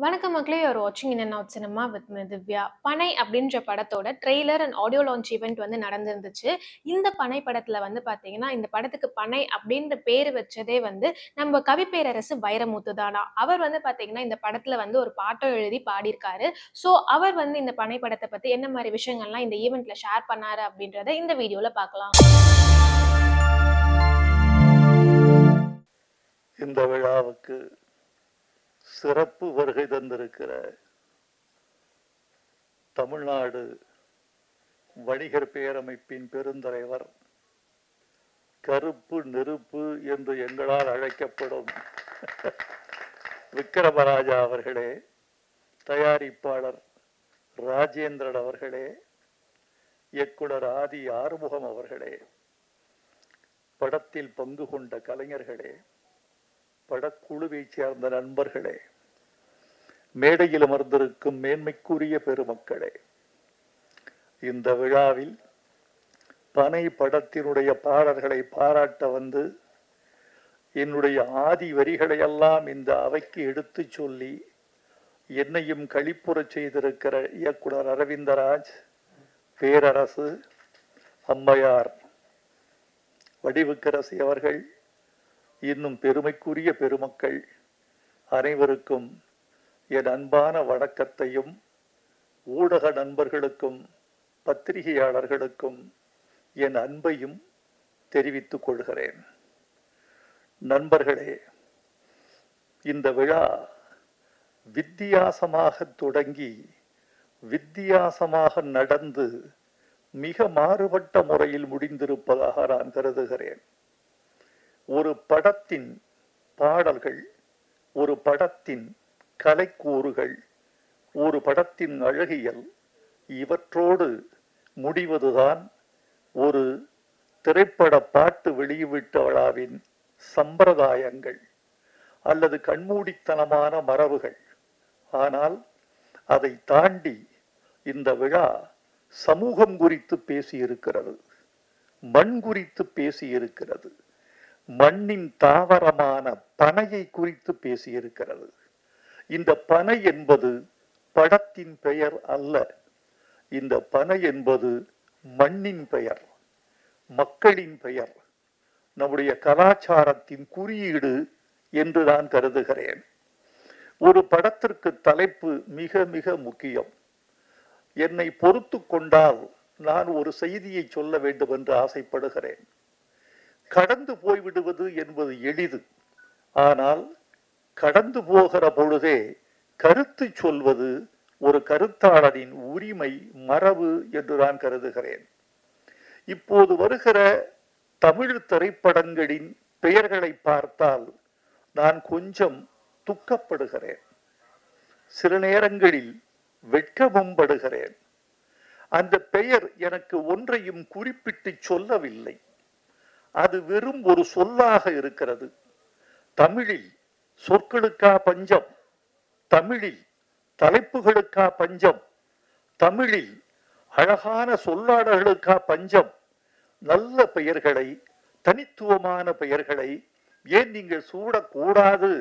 வணக்கம் மக்களே, you are வாட்சிங் in and out cinema with me Divya. பனை அப்படின்ற படத்தோட trailer and audio launch event வந்து நடந்திருந்துச்சு. இந்த பனை படத்துல வந்து பாத்தீங்கன்னா, இந்த படத்துக்கு பனை அப்படின்ற பேரு வச்சதே வந்து நம்ம கவிப்பேரரசு வைரமுத்து தானா. அவர் வந்து பாத்தீங்கன்னா இந்த படத்துல வந்து ஒரு பாட்டம் எழுதி பாடியிருக்காரு. ஸோ அவர் வந்து இந்த பனை படத்தை பத்தி என்ன மாதிரி விஷயங்கள்லாம் இந்த ஈவெண்ட்ல ஷேர் பண்ணாரு அப்படின்றத இந்த வீடியோல பார்க்கலாம். இந்த விழாவுக்கு சிறப்பு வருகை தந்திருக்கிற தமிழ்நாடு வணிகர் பேரமைப்பின் பெருந்தலைவர், கருப்பு நெருப்பு என்று எங்களால் அழைக்கப்படும் விக்கிரமராஜா அவர்களே, தயாரிப்பாளர் ராஜேந்திரன் அவர்களே, இயக்குனர் ஆதி ஆறுமுகம் அவர்களே, படத்தில் பங்கு கொண்ட கலைஞர்களே, படக்குழுவை சேர்ந்த நண்பர்களே, மேடையில் அமர்ந்திருக்கும் மேன்மைக்குரிய பெருமக்களே, இந்த விழாவில் பனை படத்தினுடைய பாடல்களை பாராட்ட வந்து என்னுடைய ஆதி வரிகளையெல்லாம் இந்த அவைக்கு எடுத்து சொல்லி என்னையும் களிப்புற செய்திருக்கிற இயக்குனர் அரவிந்தராஜ், பேரரசு, அம்மையார் வடிவுக்கரசி அவர்கள், இன்னும் பெருமைக்குரிய பெருமக்கள் அனைவருக்கும் என் அன்பான வணக்கத்தையும், ஊடக நண்பர்களுக்கும் பத்திரிகையாளர்களுக்கும் என் அன்பையும் தெரிவித்துக் கொள்கிறேன். நண்பர்களே, இந்த விழா வித்தியாசமாக தொடங்கி வித்தியாசமாக நடந்து மிக மாறுபட்ட முறையில் முடிந்திருப்பதாக நான் கருதுகிறேன். ஒரு படத்தின் பாடல்கள், ஒரு படத்தின் கலைக்கூறுகள், ஒரு படத்தின் அழகியல், இவற்றோடு முடிவதுதான் ஒரு திரைப்பட பாட்டு வெளியிட்ட விழாவின் சம்பிரதாயங்கள் அல்லது கண்மூடித்தனமான மரபுகள். ஆனால் அதை தாண்டி இந்த விழா சமூகம் குறித்து பேசியிருக்கிறது, மண் குறித்து பேசியிருக்கிறது, மண்ணின் தாவரமான பனையை குறித்து பேசியிருக்கிறது. இந்த பனை என்பது படத்தின் பெயர் அல்ல. இந்த பனை என்பது மண்ணின் பெயர், மக்களின் பெயர், நம்முடைய கலாச்சாரத்தின் குறியீடு என்று நான் கருதுகிறேன். ஒரு படத்திற்கு தலைப்பு மிக மிக முக்கியம். என்னை பொறுத்து கொண்டால் நான் ஒரு செய்தியை சொல்ல வேண்டும் என்று ஆசைப்படுகிறேன். கடந்து போய்விடுவது என்பது எளிது. ஆனால் கடந்து போகிற பொழுதே கருத்து சொல்வது ஒரு கருத்தாளரின் உரிமை, மரபு என்று நான் கருதுகிறேன். இப்போது வருகிற தமிழ் திரைப்படங்களின் பெயர்களை பார்த்தால் நான் கொஞ்சம் துக்கப்படுகிறேன், சில நேரங்களில் வெட்கமும் படுகிறேன். அந்த பெயர் எனக்கு ஒன்றையும் குறிப்பிட்டு சொல்லவில்லை. அது வெறும் ஒரு சொல்லாக இருக்கிறது. தமிழில் சொற்களுக்கா பஞ்சம், தமிழில் தலைப்புகளுக்கா பஞ்சம், தமிழில் அழகான சொல்லாடல்களுக்கா பஞ்சம். நல்ல பெயர்களை, தனித்துவமான பெயர்களை ஏன் நீங்கள் சூடக்கூடாது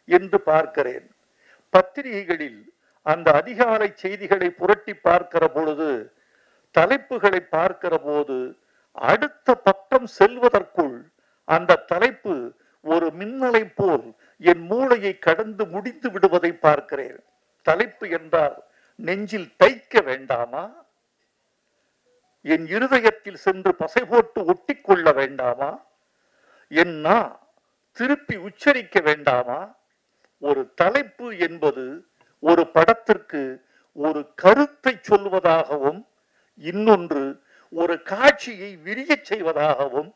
என்று பார்க்கிறேன். பத்திரிகைகளில் அந்த அதிகாலை செய்திகளை புரட்டி பார்க்கிற பொழுது, தலைப்புகளை பார்க்கிற போது, அடுத்த பக்கம் செல்வதற்குள் அந்த தலைப்பு ஒரு மின்னலை போல் என் மூளையை கடந்து முடிந்து விடுவதை பார்க்கிறேன். தலைப்பு என்றால் நெஞ்சில் தைக்க வேண்டாமா? என் இருதயத்தில் சென்று பசை போட்டு ஒட்டி கொள்ள வேண்டாமா? என்ன திருப்பி உச்சரிக்க வேண்டாமா? ஒரு தலைப்பு என்பது ஒரு படத்திற்கு ஒரு கருத்தை சொல்வதாகவும், இன்னொன்று ஒரு காட்சியை விரிய செய்வதாகவும்,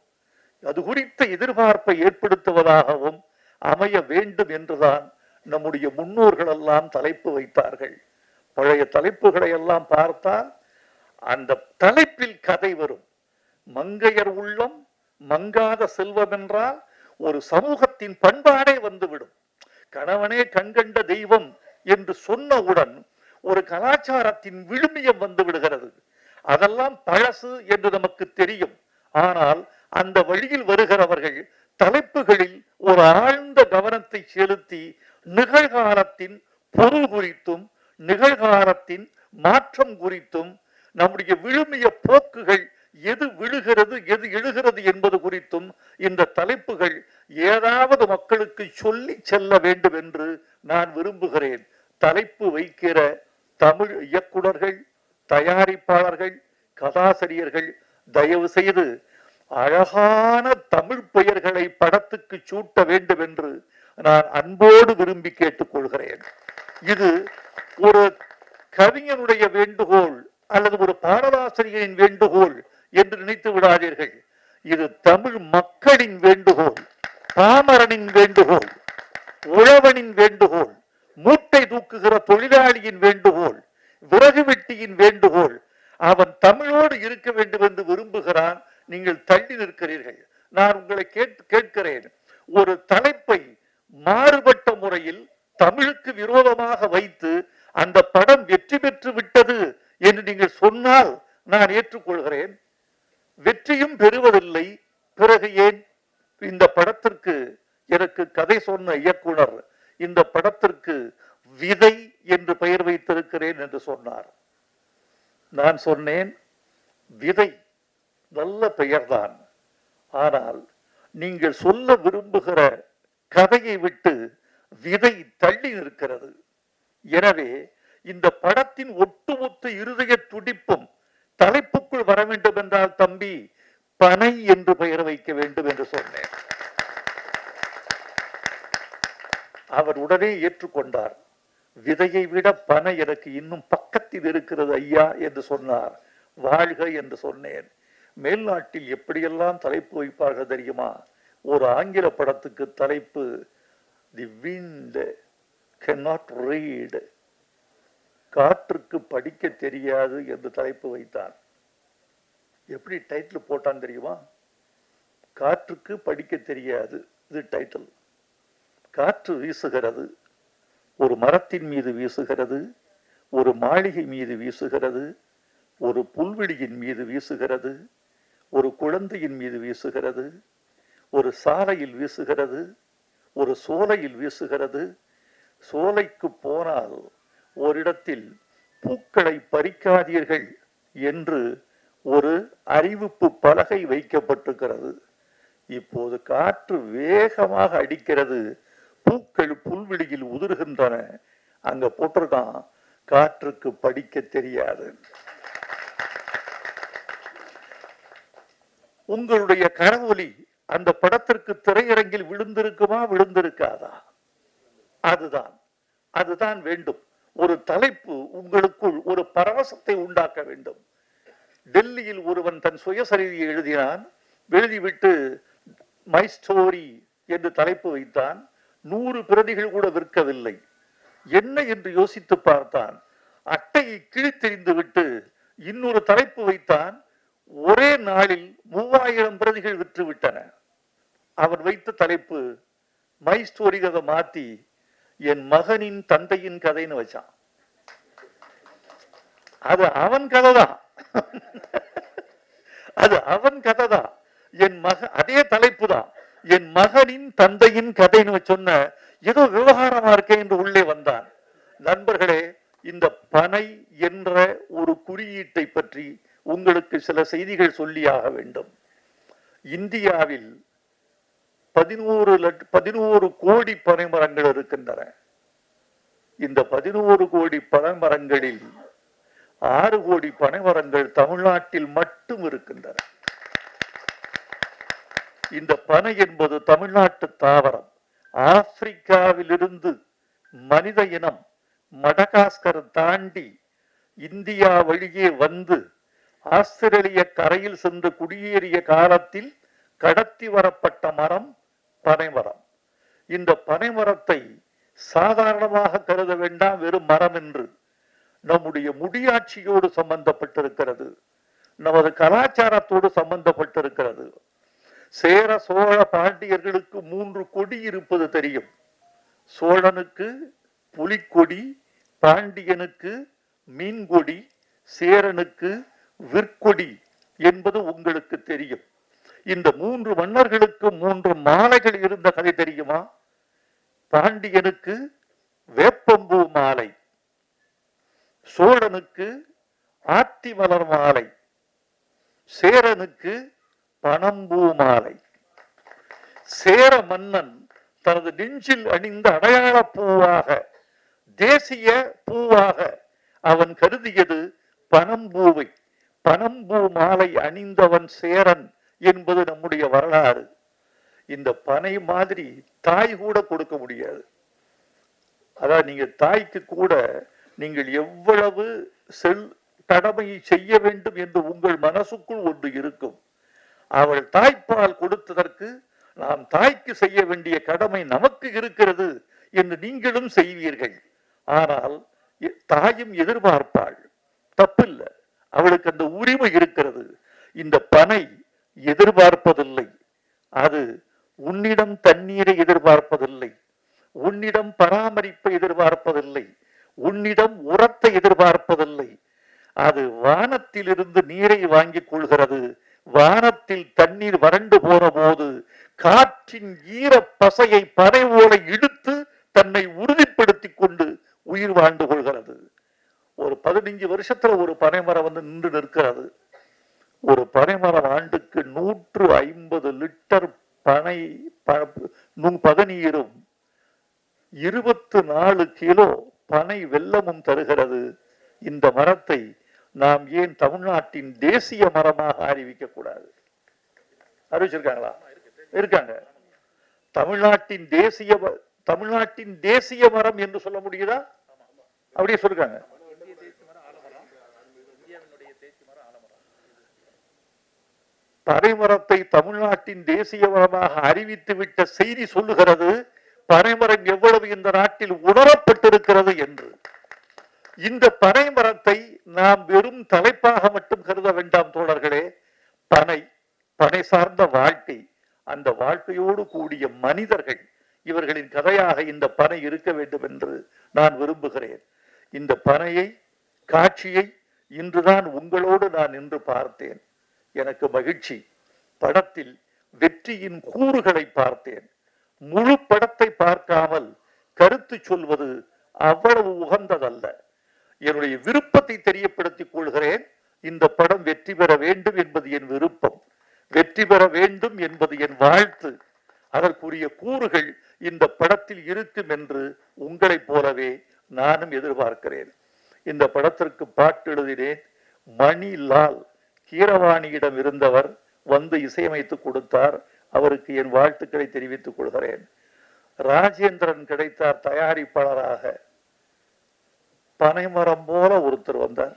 அது குறித்த எதிர்பார்ப்பை ஏற்படுத்துவதாகவும் அமைய வேண்டும் என்றுதான் நம்முடைய முன்னோர்கள் எல்லாம் தலைப்பு வைத்தார்கள். பழைய தலைப்புகளை எல்லாம் பார்த்தால் அந்த தலைப்பில் கதை வரும். மங்கையர் உள்ளம் மங்காத செல்வம் என்றால் ஒரு சமூகத்தின் பண்பாடே வந்துவிடும். கணவனே கண்கண்ட தெய்வம் என்று சொன்னவுடன் ஒரு கலாச்சாரத்தின் விழுமியம் வந்து விடுகிறது. அதெல்லாம் பழசு என்று நமக்கு தெரியும். ஆனால் அந்த வழியில் வருகிறவர்கள் தலைப்புகளில் ஒரு ஆழ்ந்த கவனத்தை செலுத்தி நிகழ்காலத்தின் பொருள் குறித்தும் நிகழ்காலத்தின் மாற்றம் குறித்தும் நம்முடைய விழுமிய போக்குகள் எது விழுகிறது எது எழுகிறது என்பது குறித்தும் இந்த தலைப்புகள் ஏதாவது மக்களுக்கு சொல்லி செல்ல வேண்டும் என்று நான் விரும்புகிறேன். தலைப்பு வைக்கிற தமிழ் இயக்குனர்கள், தயாரிப்பாளர்கள், கதாசிரியர்கள் தயவு செய்து அழகான தமிழ் பெயர்களை படத்துக்கு சூட்ட வேண்டும் என்று நான் அன்போடு விரும்பி கேட்டுக்கொள்கிறேன். இது ஒரு கவிஞனுடைய வேண்டுகோள் அல்லது ஒரு பாடலாசிரியரின் வேண்டுகோள் என்று நினைத்து விடாதீர்கள். இது தமிழ் மக்களின் வேண்டுகோள், பாமரனின் வேண்டுகோள், உழவனின் வேண்டுகோள், மூட்டை தூக்குகிற தொழிலாளியின் வேண்டுகோள், விறகு வெட்டியின் வேண்டுகோள். அவன் தமிழோடு இருக்க வேண்டும் என்று விரும்புகிறான். நீங்கள் தள்ளி நிற்கிறீர்கள். நான் உங்களை கேட்கிறேன், ஒரு தலைப்பை மாறுபட்ட முறையில் தமிழுக்கு விரோதமாக வைத்து அந்த படம் வெற்றி பெற்று விட்டது என்று நீங்கள் சொன்னால் நான் ஏற்றுக்கொள்கிறேன். வெற்றியும் பெறுவதில்லை. பிறகு ஏன் இந்த படத்திற்கு எனக்கு கதை சொன்ன இயக்குனர் இந்த படத்திற்கு விதை என்று பெயர் வைத்திருக்கிறேன் என்று சொன்னார். நான் சொன்னேன், விதை நல்ல பெயர்தான், ஆனால் நீங்கள் சொல்ல விரும்புகிற கதையை விட்டு விதை தள்ளி நிற்கிறது. எனவே இந்த படத்தின் ஒட்டுமொத்த இருதய துடிப்பும் தலைப்புக்குள் வர வேண்டும் என்றால் தம்பி பனை என்று பெயர் வைக்க வேண்டும் என்று சொன்னேன். அவர் உடனே ஏற்றுக்கொண்டார். விதையை விட பனை எனக்கு இன்னும் பக்கத்தில் இருக்கிறது ஐயா என்று சொன்னார். வாழ்க என்று சொன்னேன். மேல்நாட்டில் எப்படியெல்லாம் தலைப்பு வைப்பார்கள் தெரியுமா? ஒரு ஆங்கில படத்துக்கு தலைப்பு தி விண்ட் cannot read, காற்றுக்கு படிக்க தெரியாது என்று தலைப்பு வைத்தான். எப்படி டைட்டில் போட்டான் தெரியுமா? காற்றுக்கு படிக்க தெரியாது, இது டைட்டில். காற்று வீசுகிறது, ஒரு மரத்தின் மீது வீசுகிறது, ஒரு மாளிகை மீது வீசுகிறது, ஒரு புல்வெளியின் மீது வீசுகிறது, ஒரு குழந்தையின் மீது வீசுகிறது, ஒரு சாலையில் வீசுகிறது, ஒரு சோலையில் வீசுகிறது. சோலைக்கு போனால் ஓரிடத்தில் பூக்களை பறிக்காதீர்கள் என்று ஒரு அறிவிப்பு பலகை வைக்கப்பட்டிருக்கிறது. இப்போது காற்று வேகமாக அடிக்கிறது, பூக்கள் புல்வெளியில் உதிர்கின்றன. அங்க போட்டிருக்கான், காற்றுக்கு படிக்க தெரியாது. உங்களுடைய கரவொலி அந்த படத்திற்கு திரையரங்கில் விழுந்திருக்குமா, விழுந்திருக்காதா? அதுதான் வேண்டும். ஒரு தலைப்பு உங்களுக்குள் ஒரு பரவசத்தை உண்டாக்க வேண்டும். டெல்லியில் ஒருவன் தன் சுயசரிதையை எழுதினான். எழுதிவிட்டு மை ஸ்டோரி என்று தலைப்பு வைத்தான். 100 பிரதிகள் கூட விற்கவில்லை. என்ன என்று யோசித்து பார்த்தான். அட்டையை கிழித்தெறிந்து விட்டு இன்னொரு தலைப்பு வைத்தான். ஒரே நாளில் 3000 பிரதிகள் விற்று விட்டன. அவன் வைத்த தலைப்பு மை ஸ்டோரி கதை மாத்தி என் மகனின் தந்தையின் கதைன்னு வச்சான். அது அவன் கதைதான், அது அவன் கதைதான். என் மகன் அதே தலைப்பு தான், என் மகனின் தந்தையின் கதைன்னு சொன்ன ஏதோ விவகாரமா இருக்கே என்று உள்ளே வந்தான். நண்பர்களே, இந்த பனை என்ற ஒரு குறியீட்டை பற்றி உங்களுக்கு சில செய்திகள் சொல்லியாக வேண்டும். இந்தியாவில் 11 கோடி பனை மரங்கள் இருக்கின்றன. இந்த 11 கோடி பனை மரங்களில் 6 கோடி பனை மரங்கள் தமிழ்நாட்டில் மட்டும் இருக்கின்றன. இந்த பனை என்பது தமிழ்நாட்டு தாவரம். ஆப்பிரிக்காவிலிருந்து மனித இனம் மடகாஸ்கர் தாண்டி இந்தியா வழியே வந்து ஆஸ்திரேலிய கரையில் சென்று குடியேறிய காலத்தில் கடத்தி வரப்பட்ட மரம் பனைமரம். இந்த பனைமரத்தை சாதாரணமாக கருத வேண்டாம், வெறும் மரம் என்று. நம்முடைய முடியாட்சியோடு சம்பந்தப்பட்டிருக்கிறது, நமது கலாச்சாரத்தோடு சம்பந்தப்பட்டிருக்கிறது. சேர சோழ பாண்டியர்களுக்கு 3 கொடி இருப்பது தெரியும். சோழனுக்கு புலிக்கொடி, பாண்டியனுக்கு மீன்கொடி, சேரனுக்கு விற்கொடி என்பது உங்களுக்கு தெரியும். இந்த 3 மன்னர்களுக்கு 3 மாலைகள் இருந்த கதை தெரியுமா? பாண்டியனுக்கு வேப்பம்பூ மாலை, சோழனுக்கு ஆத்தி மலர் மாலை, சேரனுக்கு பனம்பூ மாலை. சேர மன்னன் தனது நெஞ்சில் அணிந்த அடையாள பூவாக, தேசிய பூவாக அவன் கருதியது பனம்பூவை. பனம்பூ மாலை அணிந்தவன் சேரன் என்பது நம்முடைய வரலாறு. இந்த பனை மாதிரி தாய் கூட கொடுக்க முடியாது. அதாவது நீங்க தாய்க்கு கூட நீங்கள் எவ்வளவு கடமையை செய்ய வேண்டும் என்று உங்கள் மனசுக்குள் ஒன்று இருக்கும். அவள் தாய்ப்பால் கொடுத்ததற்கு நாம் தாய்க்கு செய்ய வேண்டிய கடமை நமக்கு இருக்கிறது என்று நீங்களும் செய்வீர்கள். ஆனால் தாயும் எதிர்பார்ப்பாள், தப்பில்லை, அவளுக்கு அந்த உரிமை இருக்கிறது. இந்த பனை எதிர்பார்ப்பதில்லை, அது உன்னிடம் தண்ணீரை எதிர்பார்ப்பதில்லை, உன்னிடம் பராமரிப்பை எதிர்பார்ப்பதில்லை, உன்னிடம் உரத்தை எதிர்பார்ப்பதில்லை. அது வானத்திலிருந்து நீரை வாங்கிக் கொள்கிறது. வானத்தில் தண்ணீர் வறண்டு போன போது காற்றின் ஈர பசையை பனை ஓல இழுத்து தன்னை உறுதிப்படுத்திக் கொண்டு உயிர் வாழ்ந்து கொள்கிறது. ஒரு 15 வருஷத்துல ஒரு பனைமரம் நின்று நிற்கிறது. ஒரு பனைமரம் ஆண்டுக்கு 150 லிட்டர் பதநீரும் 24 கிலோ பனை வெல்லமும் தருகிறது. இந்த மரத்தை நாம் ஏன் தமிழ்நாட்டின் தேசிய மரமாக அறிவிக்க கூடாது? அறிவிச்சிருக்காங்களா? இருக்காங்க. தமிழ்நாட்டின் தேசிய மரம் என்று சொல்ல முடியுதா? அப்படியே சொல்லிருக்காங்க. பனைமரத்தை தமிழ்நாட்டின் தேசிய மரமாக அறிவித்து விட்ட செய்தி சொல்லுகிறது பனைமரம் எவ்வளவு இந்த நாட்டில் உணரப்பட்டிருக்கிறது என்று. இந்த பனைமரத்தை நாம் வெறும் தலைப்பாக மட்டும் கருத வேண்டாம் தோழர்களே. பனை சார்ந்த வாழ்க்கை, அந்த வாழ்க்கையோடு கூடிய மனிதர்கள், இவர்களின் கதையாக இந்த பனை இருக்க வேண்டும் என்று நான் விரும்புகிறேன். இந்த பனையை காட்சியை இன்றுதான் உங்களோடு நான் நின்று பார்த்தேன். எனக்கு மகிழ்ச்சி. படத்தில் வெற்றியின் கூறுகளை பார்த்தேன். முழு படத்தை பார்க்காமல் கருத்து சொல்வது அவ்வளவு உகந்ததல்ல. என்னுடைய விருப்பத்தை தெரியப்படுத்திக் கொள்கிறேன். இந்த படம் வெற்றி பெற வேண்டும் என்பது என் விருப்பம், வெற்றி பெற வேண்டும் என்பது என் வாழ்த்து. அதற்குரிய கூறுகள் இந்த படத்தில் இருக்கும் என்று உங்களைப் போலவே நானும் எதிர்பார்க்கிறேன். இந்த படத்திற்கு பாட்டு எழுதினேன். மணிலால் கீரவாணியிடம் இருந்தவர் வந்து இசையமைத்து கொடுத்தார். அவருக்கு என் வாழ்த்துக்களை தெரிவித்துக் கொள்கிறேன். ராஜேந்திரன் கிடைத்தார் தயாரிப்பாளராக. பனைமரம் போல ஒருத்தர் வந்தார்.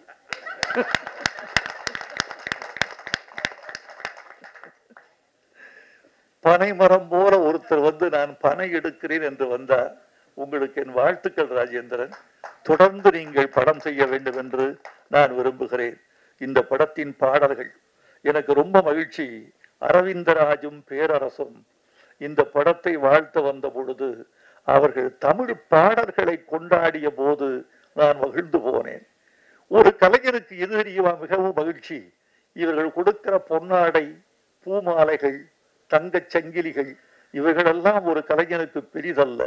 பனைமரம் போல ஒருத்தர் வந்து நான் பனை எடுக்கிறேன் என்று வந்தார். உங்களுக்கு என் வாழ்த்துக்கள் ராஜேந்திரன். தொடர்ந்து நீங்கள் படம் செய்ய வேண்டும் என்று நான் விரும்புகிறேன். இந்த படத்தின் பாடல்கள் எனக்கு ரொம்ப மகிழ்ச்சி. அரவிந்தராஜும் பேரரசும் இந்த படத்தை வாழ்த்த வந்த பொழுது அவர்கள் தமிழ் பாடல்களை கொண்டாடிய போது நான் மகிழ்ந்து போனேன். ஒரு கலைஞருக்கு எது தெரியுமா மிகவும் மகிழ்ச்சி? இவர்கள் கொடுக்கிற பொன்னாடை, பூமாலைகள், தங்கச் சங்கிலிகள், இவைகளெல்லாம் ஒரு கலைஞனுக்கு பெரிதல்ல.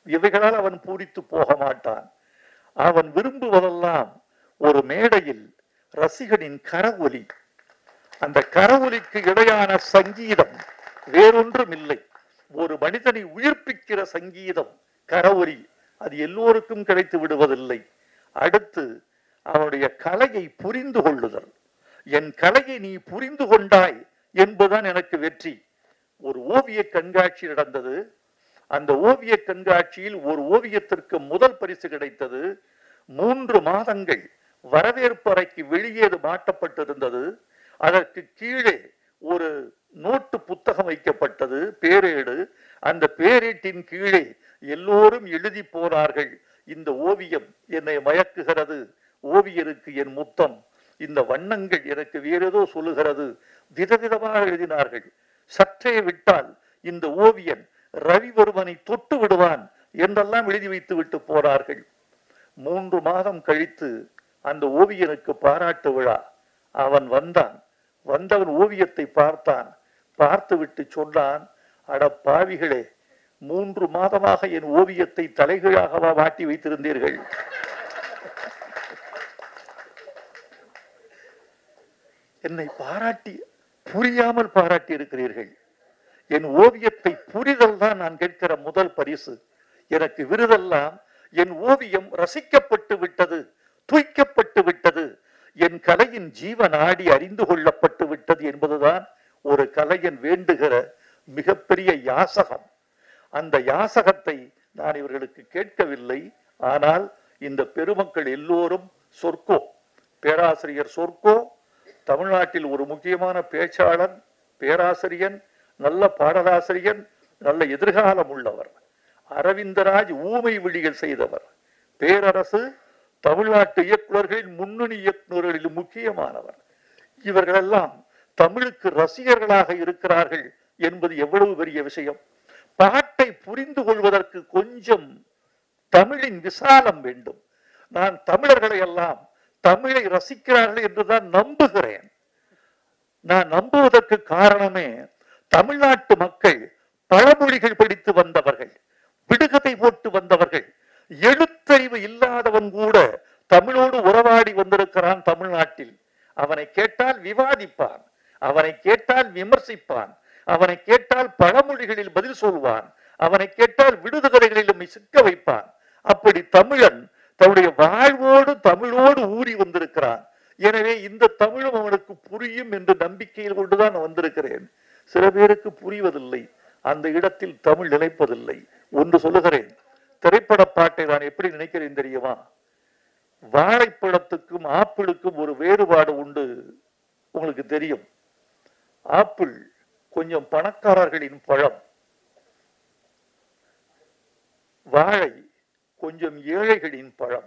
இவைகளால் அவன் பூரித்து போக மாட்டான். அவன் விரும்புவதெல்லாம் ஒரு மேடையில் ரசிகனின் கரவொலி. அந்த கரவொலிக்கு இடையான சங்கீதம் வேறொன்றும் இல்லை. ஒரு மனிதனை உயிர்ப்பிக்கிற சங்கீதம் கரவொலி. அது எல்லோருக்கும் கிடைத்து விடுவதில்லை. அடுத்து அவனுடைய கலையை புரிந்து கொள்ளுதல். என் கலையை நீ புரிந்து கொண்டாய் என்பதுதான் எனக்கு வெற்றி. ஒரு ஓவிய கண்காட்சி நடந்தது. அந்த ஓவிய கண்காட்சியில் ஒரு ஓவியத்திற்கு முதல் பரிசு கிடைத்தது. 3 மாதங்கள் வரவேற்பு அறைக்கு வெளியே மாட்டப்பட்டிருந்தது. அதற்கு கீழே ஒரு நோட்டு புத்தகம் வைக்கப்பட்டது, பேரேடு. அந்த பேரேட்டின் கீழே எல்லோரும் எழுதி போனார்கள், இந்த ஓவியம் என்னை மயக்குகிறது, ஓவியருக்கு என் முத்தம், இந்த வண்ணங்கள் எனக்கு வேறேதோ சொல்லுகிறது. விதவிதமாக எழுதினார்கள். சற்றே விட்டால் இந்த ஓவியன் ரவிவர்மனை தொட்டு விடுவான் என்றெல்லாம் எழுதி வைத்து விட்டு போனார்கள். 3 மாதம் கழித்து அந்த ஓவியனுக்கு பாராட்டு விழா. அவன் வந்தான். வந்தவன் ஓவியத்தை பார்த்தான். பார்த்து விட்டு சொன்னான், அட பாவிகளே, 3 மாதமாக என் ஓவியத்தை தலைகீழாகவா மாட்டி வைத்திருந்தீர்கள்? என்னை பாராட்டி புரியாமல் பாராட்டி இருக்கிறீர்கள். என் ஓவியத்தை புரிதல் தான் நான் கேட்கிற முதல் பரிசு. எனக்கு விருதெல்லாம் என் ஓவியம் ரசிக்கப்பட்டு விட்டது, தூய்க்கப்பட்டு விட்டது, என் கலையின் ஜீவநாடி அறிந்து கொள்ளப்பட்டு விட்டது என்பதுதான் ஒரு கலைஞன் வேண்டுகிற மிகப்பெரிய யாசகம். அந்த யாசகத்தை நான் இவர்களுக்கு கேட்கவில்லை. ஆனால் இந்த பெருமக்கள் எல்லோரும் சொர்க்கோ, பேராசிரியர் சொர்க்கோ தமிழ்நாட்டில் ஒரு முக்கியமான பேச்சாளர், பேராசிரியன், நல்ல பாடலாசிரியன், நல்ல எதிர்காலம் உள்ளவர். அரவிந்தராஜ் ஊமை விழிகள் செய்தவர். பேரரசு தமிழ்நாட்டு இயக்குநர்களின் முன்னணி இயக்குநர்களில் முக்கியமானவர். இவர்களெல்லாம் தமிழுக்கு ரசிகர்களாக இருக்கிறார்கள் என்பது எவ்வளவு பெரிய விஷயம். பாட்டை புரிந்து கொள்வதற்கு கொஞ்சம் தமிழின் விசாலம் வேண்டும். நான் தமிழர்களை எல்லாம் தமிழை ரசிக்கிறார்கள் என்றுதான் நம்புகிறேன். நான் நம்புவதற்கு காரணமே தமிழ்நாட்டு மக்கள் பழமொழிகள் படித்து வந்தவர்கள், விடுகதை போட்டு வந்தவர்கள். எழுத்தறிவு இல்லாதவன் கூட தமிழோடு உறவாடி வந்திருக்கிறான் தமிழ்நாட்டில். அவனை கேட்டால் விவாதிப்பான், அவனை கேட்டால் விமர்சிப்பான், அவனை கேட்டால் பழமொழிகளில் பதில் சொல்வான், அவனை கேட்டால் விடுதலைகளிலும் சிக்க வைப்பான். அப்படி தமிழன் தன்னுடைய வாழ்வோடு தமிழோடு ஊறி வந்திருக்கிறான். எனவே இந்த தமிழும் அவனுக்கு புரியும் என்று நம்பிக்கையில் கொண்டுதான் வந்திருக்கிறேன். சில பேருக்கு புரிவதில்லை, அந்த இடத்தில் தமிழ் நிலைப்பதில்லை. ஒன்று சொல்லுகிறேன், திரைப்பட பாட்டை நான் எப்படி நினைக்கிறேன் தெரியுமா? வாழைப்பழத்துக்கும் ஆப்பிளுக்கும் ஒரு வேறுபாடு உண்டு. உங்களுக்கு தெரியும், ஆப்பிள் கொஞ்சம் பணக்காரர்களின் பழம், வாழை கொஞ்சம் ஏழைகளின் பழம்.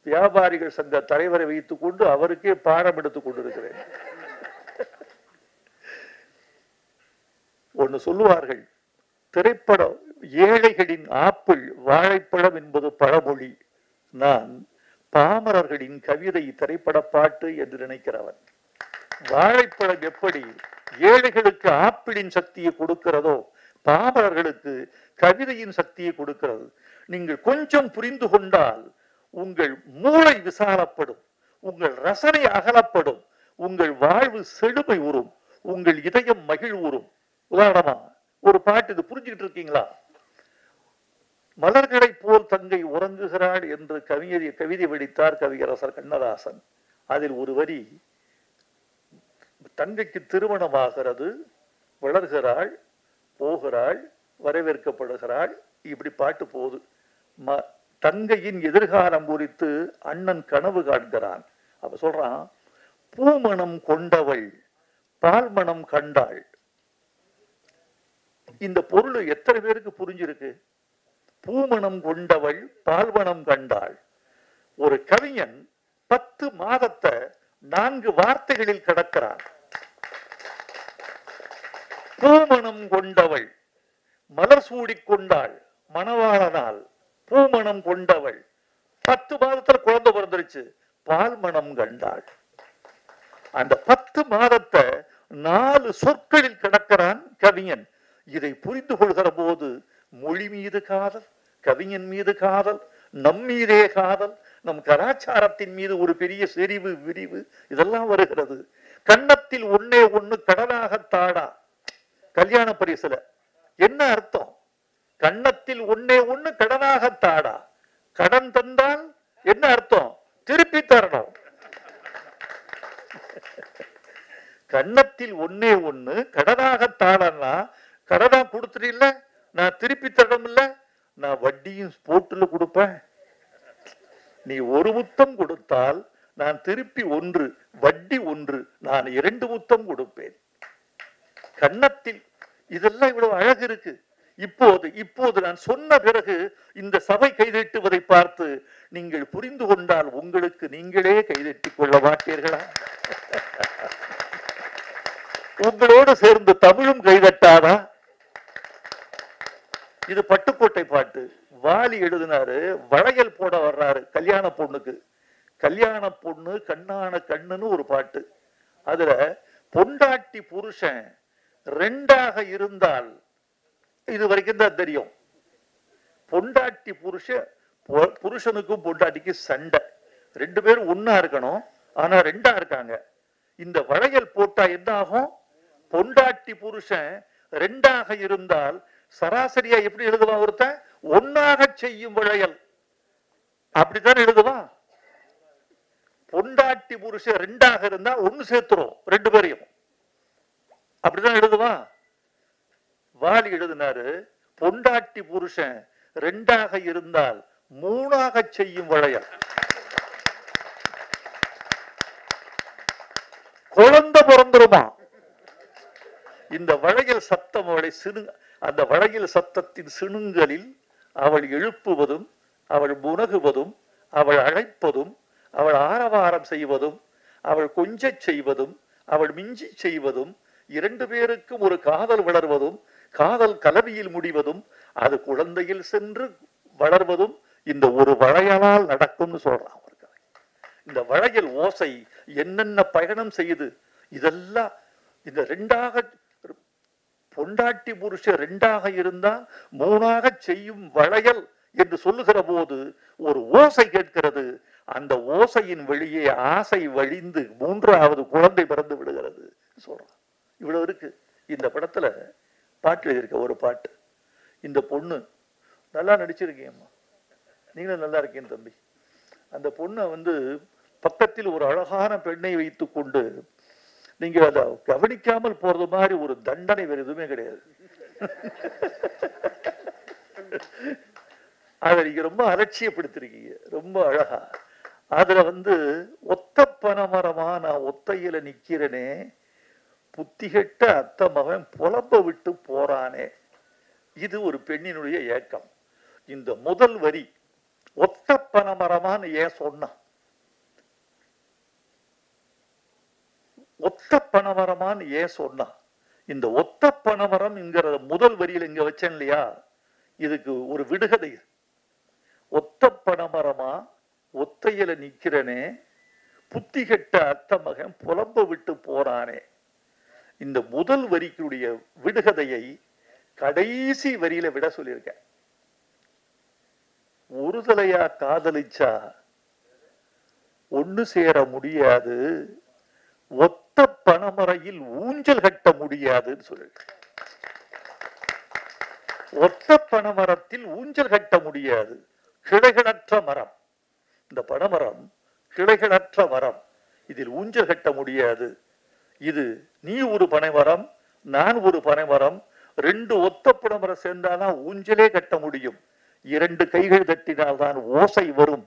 வியாபாரிகள் சங்க தலைவரை வைத்துக் கொண்டு அவருக்கே பாடம் எடுத்துக் கொண்டிருக்கிறேன். ஒன்னு சொல்லுவார்கள், திரைப்பட ஏழைகளின் ஆப்பிள் வாழைப்பழம் என்பது பழமொழி. நான் பாமரர்களின் கவிதை திரைப்பட பாட்டு என்று நினைக்கிறவன். வாழைப்பழம் எப்படி ஏழைகளுக்கு ஆப்பிளின் சக்தியை கொடுக்கிறதோ, பாமரர்களுக்கு கவிதையின் சக்தியை கொடுக்கிறது. நீங்கள் கொஞ்சம் புரிந்து கொண்டால் உங்கள் மூளை விசாலப்படும், உங்கள் ரசனை அகலப்படும், உங்கள் வாழ்வு செழுமை உறும், உங்கள் இதயம் மகிழ்வுறும். உதாரணமா ஒரு பாட்டு, இது புரிஞ்சுக்கிட்டு இருக்கீங்களா? மலர்களை போல் தங்கை உறங்குகிறாள் என்று கவிதை வெடித்தார் கவியரசர் கண்ணதாசன். அதில் ஒரு வரி, தங்கைக்கு திருமணமாகிறது, வளர்கிறாள், போகிறாள், வரவேற்கப்படுகிறாள், இப்படி பாட்டு போகுது. தங்கையின் எதிர்காலம் குறித்து அண்ணன் கனவு காண்கிறான். அப்ப சொல்றான், பூமணம் கொண்டவள் பால்மணம் கண்டாள். இந்த பொருள் எத்தனை பேருக்கு புரிஞ்சிருக்கு? பூமணம் கொண்டவள் பால்மணம் கண்டாள். ஒரு கவிஞன் 10 மாதத்தை 4 வார்த்தைகளில் கடக்கிறான். பூமணம் கொண்டவள், மலர் சூடிக்கொண்டாள் மணவாளனால், பூமணம் கொண்டவள், 10 மாதத்துல குழந்தை பிறந்துருச்சு, பால் மணம் கண்டாள். அந்த 10 மாதத்தை 4 சொற்களில் கடக்கிறான் கவிஞன். இதை புரிந்து கொள்கிற போது மொழி மீது காதல், கவிஞன் மீது காதல், நம் மீதே காதல், நம் கலாச்சாரத்தின் மீது ஒரு பெரிய செறிவு விரிவு இதெல்லாம் வருகிறது. கன்னத்தில் ஒன்னே ஒண்ணு கடனாக தாடா, கல்யாண பரிசுல என்ன அர்த்தம்? கன்னத்தில் ஒன்னே ஒண்ணு கடனாக தாடா, கடன் தந்தால் என்ன அர்த்தம்? திருப்பி தரணும். கன்னத்தில் ஒன்னே ஒண்ணு கடனாக தாடன்னா, கடனா கொடுத்துட்டு நான் திருப்பி தரணும் இல்ல, நான் வட்டியும் போட்டுல கொடுப்பேன். நீ ஒரு முத்தம் கொடுத்தால் நான் திருப்பி 1, வட்டி 1, நான் 2 முத்தம் கொடுப்பேன். கன்னத்தில் இதெல்லாம் இவ்வளவு அழகு இருக்கு. இப்போது நான் சொன்ன பிறகு இந்த சபை கைதட்டுவதை பார்த்து நீங்கள் புரிந்து கொண்டால் உங்களுக்கு நீங்களே கைதட்டிக் கொள்ள மாட்டீர்களா? உங்களோடு சேர்ந்து தமிழும் கைதட்டாதா? இது பட்டுக்கோட்டை பாட்டு. வாலி எழுதினாரு, வளையல் போட வர்றாரு கல்யாண பொண்ணுக்கு. கல்யாண பொண்ணு கண்ணான கண்ணுன்னு ஒரு பாட்டு. அதுல பொண்டாட்டி புருஷன் 2ஆக இருந்தால் இது வரைக்கும் தான் தெரியும். பொண்டாட்டி புருஷனுக்கும் பொண்டாட்டிக்கு சண்டை, ரெண்டு பேரும் ஒன்னா இருக்கணும், ஆனா ரெண்டா இருக்காங்க. இந்த வளையல் போட்டா என்ன ஆகும்? பொண்டாட்டி புருஷன் ரெண்டாக இருந்தால் சராசரியா எப்படி எழுதுவான் ஒருத்தன்? ஒன்னாக செய்யும் வளையல், அப்படித்தான் எழுதுவான். பொண்டாட்டி புருஷன் ரெண்டாக இருந்தா ஒன்னு சேர்த்துரும் ரெண்டு பேரையும், அப்படிதான் எழுதுவான். வாலி எழுதினாரு, பொண்டாட்டி புருஷன் ரெண்டாக இருந்தால் மூணாக செய்யும் வளையல். குழந்தை பிறந்துருமா? இந்த வளையல் சத்தம் அவளை அந்த வளையல் சத்தத்தின் சிணுங்களில் அவள் எழுப்புவதும், அவள் முனகுவதும், அவள் அழைப்பதும், அவள் ஆரவாரம் செய்வதும், அவள் கொஞ்சச் செய்வதும், அவள் மிஞ்சி செய்வதும், இரண்டு பேருக்கும் ஒரு காதல் வளர்வதும், காதல் கலவியில் முடிவதும், அது குழந்தையில் சென்று வளர்வதும் இந்த ஒரு வளையலால் நடக்கும்னு சொல்றான். இந்த வளையல் ஓசை என்னென்ன பயணம் செய்யுது, இதெல்லாம் இந்த ரெண்டாக பொண்டாட்டி புருஷ ரெண்டாக இருந்தா மூணாக செய்யும் வளையல் என்று சொல்லுகிற போது ஒரு ஓசை கேட்கிறது. அந்த ஓசையின் வெளியே ஆசை வழிந்து மூன்றாவது குழந்தை பிறந்து விடுகிறது சொல்றான். இவ்வளவு இருக்கு இந்த படத்துல. பாட்டு இருக்க ஒரு பாட்டு, இந்த பொண்ணு நல்லா நடிச்சிருக்கேம்மா, நீங்களும் நல்லா இருக்கீங்க தம்பி. அந்த பொண்ணை பக்கத்தில் ஒரு அழகான பெண்ணை வைத்துக் கொண்டு நீங்க அதை கவனிக்காமல் போறது மாதிரி ஒரு தண்டனை வேற எதுவுமே கிடையாது. அதை நீங்க ரொம்ப அலட்சியப்படுத்திருக்கீங்க, ரொம்ப அழகா. அதுல ஒத்த பனைமரமா நான் ஒத்தையில நிக்கிறனே, புத்திகெட்ட அத்த மகன் புலம்ப விட்டு போறானே. இது ஒரு பெண்ணினுடைய ஏக்கம். இந்த முதல் வரி ஒத்த பனைமரமான்னு ஏன் சொன்னான்? ஒத்த பனைமரமான்னு ஏன் சொன்னா? இந்த ஒத்த பனைமரம் முதல் வரியில் இங்க வச்சேன் இல்லையா, இதுக்கு ஒரு விடுகதை. ஒத்த பனைமரமா ஒத்தையில நிக்கிறனே, புத்தி கெட்ட அத்த மகன் புலம்ப விட்டு போறானே. இந்த முதல் வரிக்குடைய விடுகதையை கடைசி வரியில விட சொல்லியிருக்க. ஒரு தலையா காதலிச்சா ஒண்ணு சேர முடியாது, ஒத்த பனைமரையில் ஊஞ்சல் கட்ட முடியாதுன்னு சொல்லு. ஒத்த பனைமரத்தில் ஊஞ்சல் கட்ட முடியாது, கிளைகளற்ற மரம். இந்த பனைமரம் கிளைகளற்ற மரம், இதில் ஊஞ்சல் கட்ட முடியாது. இது நீ ஒரு பனைமரம், நான் ஒரு பனைமரம், ரெண்டு ஒத்த பனைமரம் சேர்ந்தாதான் ஊஞ்சலே கட்ட முடியும், இரண்டு கைகள் தட்டினால்தான் ஓசை வரும்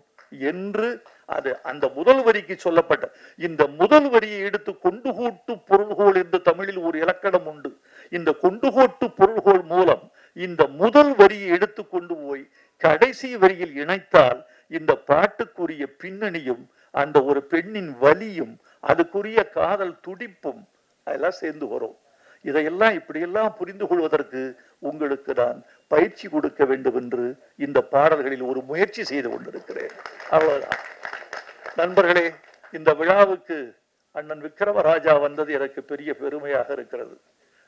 என்று அது அந்த முதல் வரிக்கு சொல்லப்பட்ட. இந்த முதல் வரியை எடுத்து கொண்டுகோட்டு பொருள்கோள் என்று தமிழில் ஒரு இலக்கணம் உண்டு. இந்த கொண்டுகோட்டு பொருள்கோள் மூலம் இந்த முதல் வரியை எடுத்து கொண்டு போய் கடைசி வரியில் இணைத்தால் இந்த பாட்டுக்குரிய பின்னணியும் அந்த ஒரு பெண்ணின் வலியும் அதுக்குரிய காதல் துடிப்பும் அதெல்லாம் சேர்ந்து வரும். இதையெல்லாம் இப்படியெல்லாம் புரிந்து கொள்வதற்கு உங்களுக்கு நான் பயிற்சி கொடுக்க வேண்டும் என்று இந்த பாடல்களில் ஒரு முயற்சி செய்து கொண்டிருக்கிறேன். அவ்வளவுதான். நண்பர்களே, இந்த விழாவுக்கு அண்ணன் விக்ரமராஜா வந்தது எனக்கு பெரிய பெருமையாக இருக்கிறது.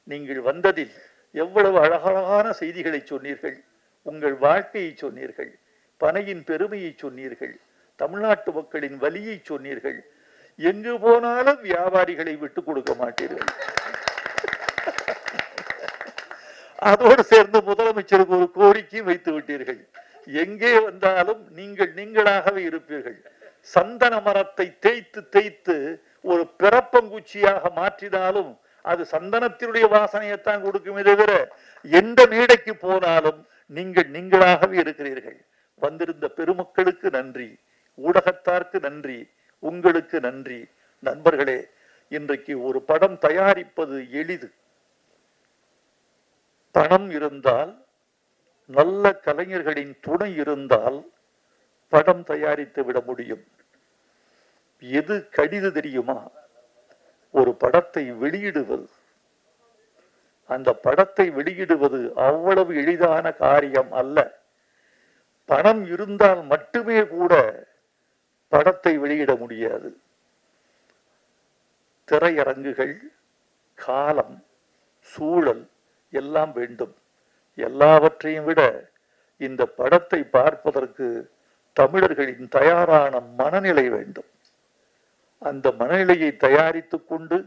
நீங்கள் வந்ததில் எவ்வளவு அழகழகான செய்திகளை சொன்னீர்கள், உங்கள் வாழ்க்கையை சொன்னீர்கள், பனையின் பெருமையை சொன்னீர்கள், தமிழ்நாட்டு மக்களின் வலியை சொன்னீர்கள். எங்கு போனாலும் வியாபாரிகளை விட்டு கொடுக்க மாட்டீர்கள். அதோடு சேர்ந்து முதலமைச்சருக்கு ஒரு கோரிக்கை வைத்து விட்டீர்கள். எங்கே வந்தாலும் நீங்கள் நீங்களாகவே இருப்பீர்கள். சந்தன மரத்தை தேய்த்து தேய்த்து ஒரு பிறப்பங்குச்சியாக மாற்றினாலும் அது சந்தனத்தினுடைய வாசனையைத்தான் கொடுக்குமே தவிர எந்த மேடைக்கு போனாலும் நீங்கள் நீங்களாகவே இருக்கிறீர்கள். வந்திருந்த பெருமக்களுக்கு நன்றி, ஊடகத்தாருக்கு நன்றி, உங்களுக்கு நன்றி. நண்பர்களே, இன்றைக்கு ஒரு படம் தயாரிப்பது எளிது. பணம் இருந்தால், நல்ல கலைஞர்களின் துணை இருந்தால் படம் தயாரித்து விட முடியும். எது கடிது தெரியுமா? ஒரு படத்தை வெளியிடுவது. அந்த படத்தை வெளியிடுவது அவ்வளவு எளிதான காரியம் அல்ல. பணம் இருந்தால் மட்டுமே கூட படத்தை வெளியிட முடியாது. திரையரங்குகள், காலம், சூழல் எல்லாம் வேண்டும். எல்லாவற்றையும் விட இந்த படத்தை பார்ப்பதற்கு தமிழர்களின் தயாரான மனநிலை வேண்டும். அந்த மனநிலையை தயாரித்துக் கொண்டு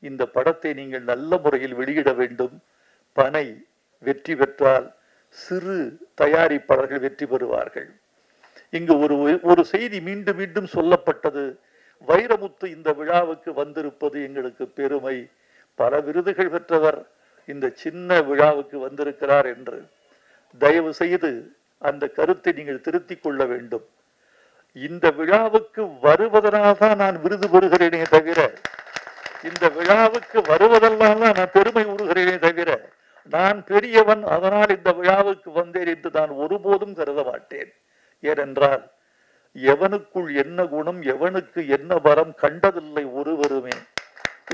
இந்த படத்தை நீங்கள் நல்ல முறையில் வெளியிட வேண்டும். பனை வெற்றி பெற்றால் சிறு தயாரிப்பாளர்கள் வெற்றி பெறுவார்கள். இங்கு ஒரு செய்தி மீண்டும் மீண்டும் சொல்லப்பட்டது. வைரமுத்து இந்த விழாவுக்கு வந்திருப்பது எங்களுக்கு பெருமை, பல விருதுகள் பெற்றவர் இந்த சின்ன விழாவுக்கு வந்திருக்கிறார் என்று. தயவு செய்து அந்த கருத்தை நீங்கள் திருத்திக் கொள்ள வேண்டும். இந்த விழாவுக்கு வருவதனால் தான் நான் விருது பெறுகிறேனே தவிர, இந்த விழாவுக்கு வருவதெல்லாம் தான் நான் பெருமை உறுகிறேனே தவிர, நான் பெரியவன் அதனால் இந்த விழாவுக்கு வந்தேன் என்று நான் ஒருபோதும் கருத மாட்டேன். ஏனென்றால் எவனுக்குள் என்ன குணம், எவனுக்கு என்ன வரம் கண்டதில்லை ஒருவருமே.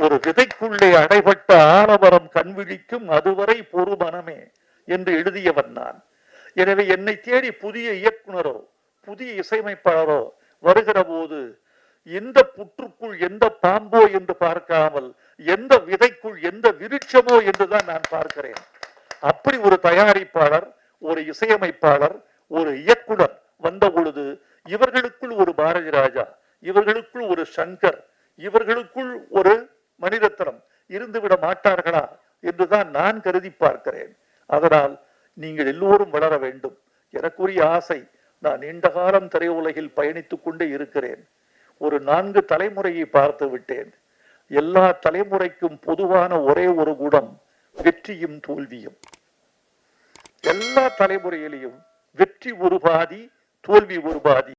ஒரு விதைக்குள்ளே அடைபட்ட ஆலமரம் கண்விழிக்கும் அதுவரை பொறுமனமே என்று எழுதியவன் நான். எனவே என்னை தேடி புதிய இயக்குனரோ புதிய இசையமைப்பாளரோ வருகிற போது எந்த புற்றுக்குள் எந்த பாம்போ என்று பார்க்காமல் எந்த விதைக்குள் எந்த விருட்சமோ என்றுதான் நான் பார்க்கிறேன். அப்படி ஒரு தயாரிப்பாளர், ஒரு இசையமைப்பாளர், ஒரு இயக்குனர் வந்த பொழுது இவர்களுக்குள் ஒரு பாரதி ராஜா, இவர்களுக்குள் ஒரு சங்கர், இவர்களுக்குள் ஒரு மணிரத்னம் இருந்துவிட மாட்டார்களா என்றுதான் நான் கருதி பார்க்கிறேன். அதனால் நீங்கள் எல்லோரும் வளர வேண்டும். எனக்குரிய ஆசை, நான் நீண்ட காலம் திரையுலகில் பயணித்துக் கொண்டே இருக்கிறேன். ஒரு 4 தலைமுறையை பார்த்து விட்டேன். எல்லா தலைமுறைக்கும் பொதுவான ஒரே ஒரு குணம் வெற்றியும் தோல்வியும். எல்லா தலைமுறையிலையும் வெற்றி ஒரு பாதி, தோல்வி ஒரு பாதி.